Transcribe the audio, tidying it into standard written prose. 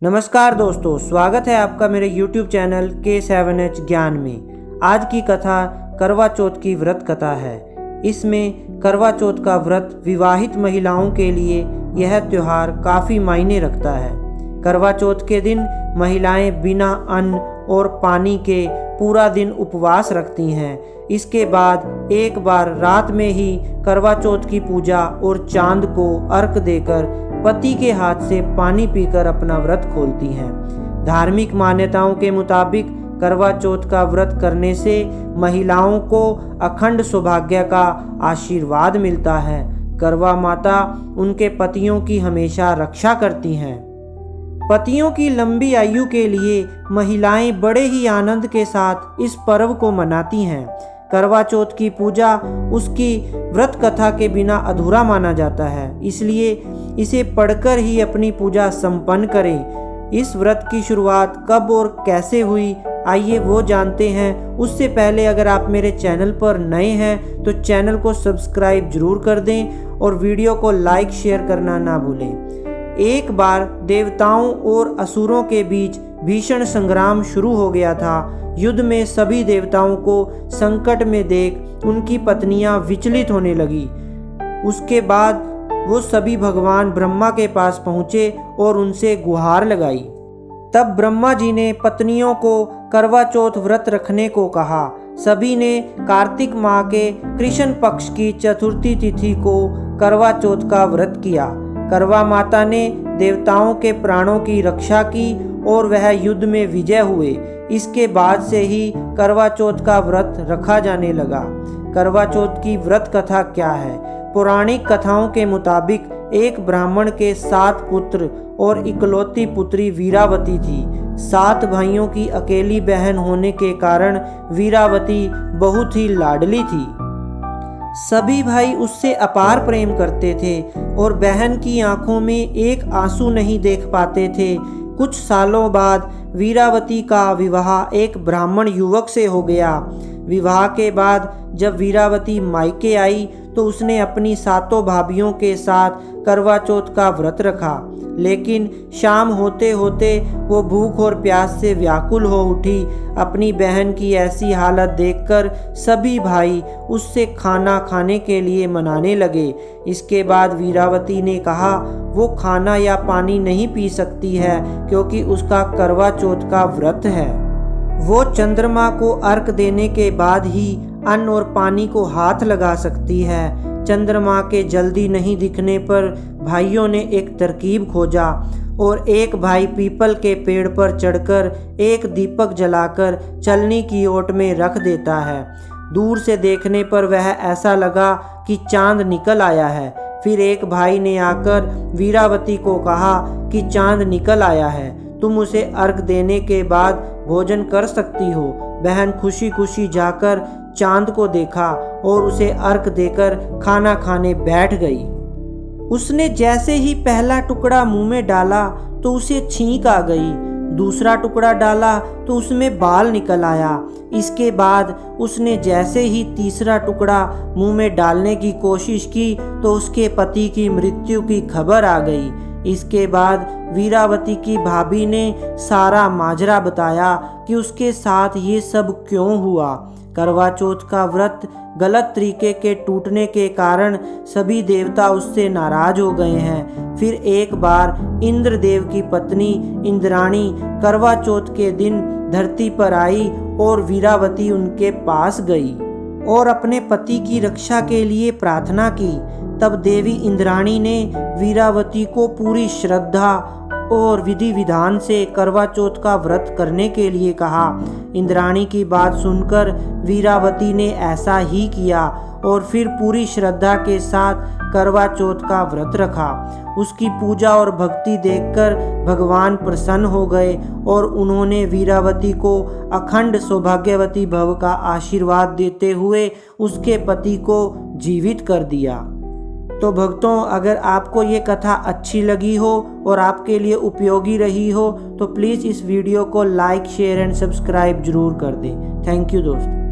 नमस्कार दोस्तों, स्वागत है आपका मेरे YouTube चैनल K7H ज्ञान में। आज की कथा करवा चौथ की व्रत कथा है। इसमें करवा चौथ का व्रत विवाहित महिलाओं के लिए यह त्यौहार काफ़ी मायने रखता है। करवा चौथ के दिन महिलाएं बिना अन्न और पानी के पूरा दिन उपवास रखती हैं। इसके बाद एक बार रात में ही करवा चौथ की पूजा और चांद को अर्घ देकर पति के हाथ से पानी पीकर अपना व्रत खोलती हैं। धार्मिक मान्यताओं के मुताबिक करवा चौथ का व्रत करने से महिलाओं को अखंड सौभाग्य का आशीर्वाद मिलता है। करवा माता उनके पतियों की हमेशा रक्षा करती हैं। पतियों की लंबी आयु के लिए महिलाएं बड़े ही आनंद के साथ इस पर्व को मनाती हैं। करवा चौथ की पूजा उसकी व्रत कथा के बिना अधूरा माना जाता है, इसलिए इसे पढ़कर ही अपनी पूजा संपन्न करें। इस व्रत की शुरुआत कब और कैसे हुई, आइए वो जानते हैं। उससे पहले अगर आप मेरे चैनल पर नए हैं तो चैनल को सब्सक्राइब जरूर कर दें और वीडियो को लाइक शेयर करना ना भूलें। एक बार देवताओं और असुरों के बीच भीषण संग्राम शुरू हो गया था। युद्ध में सभी देवताओं को संकट में देख उनकी पत्नियां विचलित होने लगी। उसके बाद वो सभी भगवान ब्रह्मा के पास पहुँचे और उनसे गुहार लगाई। तब ब्रह्मा जी ने पत्नियों को करवा चौथ व्रत रखने को कहा। सभी ने कार्तिक माह के कृष्ण पक्ष की चतुर्थी तिथि को करवा चौथ का व्रत किया। करवा माता ने देवताओं के प्राणों की रक्षा की और वह युद्ध में विजय हुए। इसके बाद से ही करवा चौथ का व्रत रखा जाने लगा। करवा चौथ की व्रत कथा क्या है? पौराणिक कथाओं के मुताबिक एक ब्राह्मण के 7 पुत्र और इकलौती पुत्री वीरावती थी। 7 भाइयों की अकेली बहन होने के कारण वीरावती बहुत ही लाडली थी। सभी भाई उससे अपार प्रेम करते थे और बहन की आंखों में एक आंसू नहीं देख पाते थे। कुछ सालों बाद वीरावती का विवाह एक ब्राह्मण युवक से हो गया। विवाह के बाद जब वीरावती मायके आई तो उसने अपनी 7 भाभियों के साथ करवा चौथ का व्रत रखा। लेकिन शाम होते होते वो भूख और प्यास से व्याकुल हो उठी। अपनी बहन की ऐसी हालत देखकर सभी भाई उससे खाना खाने के लिए मनाने लगे। इसके बाद वीरावती ने कहा वो खाना या पानी नहीं पी सकती है क्योंकि उसका करवा चौथ का व्रत है। वो चंद्रमा को अर्घ देने के बाद ही अन्न और पानी को हाथ लगा सकती है। चंद्रमा के जल्दी नहीं दिखने पर भाइयों ने एक तरकीब खोजा और एक भाई पीपल के पेड़ पर चढ़कर एक दीपक जलाकर चलनी की ओट में रख देता है। दूर से देखने पर वह ऐसा लगा कि चांद निकल आया है। फिर एक भाई ने आकर वीरावती को कहा कि चांद निकल आया है, तुम उसे अर्घ देने के बाद भोजन कर सकती हो। बहन खुशी खुशी जाकर चांद को देखा और उसे अर्घ देकर खाना खाने बैठ गई। उसने जैसे ही पहला टुकड़ा मुंह में डाला तो उसे छींक आ गई। दूसरा टुकड़ा डाला तो उसमें बाल निकल आया। इसके बाद उसने जैसे ही तीसरा टुकड़ा मुंह में डालने की कोशिश की तो उसके पति की मृत्यु की खबर आ गई। इसके बाद वीरावती की भाभी ने सारा माजरा बताया कि उसके साथ ये सब क्यों हुआ। करवा चौथ का व्रत गलत तरीके के टूटने के कारण सभी देवता उससे नाराज हो गए हैं। फिर एक बार इंद्रदेव की पत्नी इंद्राणी करवा चौथ के दिन धरती पर आई और वीरावती उनके पास गई और अपने पति की रक्षा के लिए प्रार्थना की। तब देवी इंद्राणी ने वीरावती को पूरी श्रद्धा और विधि विधान से करवा चौथ का व्रत करने के लिए कहा। इंद्राणी की बात सुनकर वीरावती ने ऐसा ही किया और फिर पूरी श्रद्धा के साथ करवा चौथ का व्रत रखा। उसकी पूजा और भक्ति देखकर भगवान प्रसन्न हो गए और उन्होंने वीरावती को अखंड सौभाग्यवती भव का आशीर्वाद देते हुए उसके पति को जीवित कर दिया। तो भक्तों, अगर आपको ये कथा अच्छी लगी हो और आपके लिए उपयोगी रही हो तो प्लीज़ इस वीडियो को लाइक शेयर एंड सब्सक्राइब जरूर कर दें। थैंक यू दोस्तों।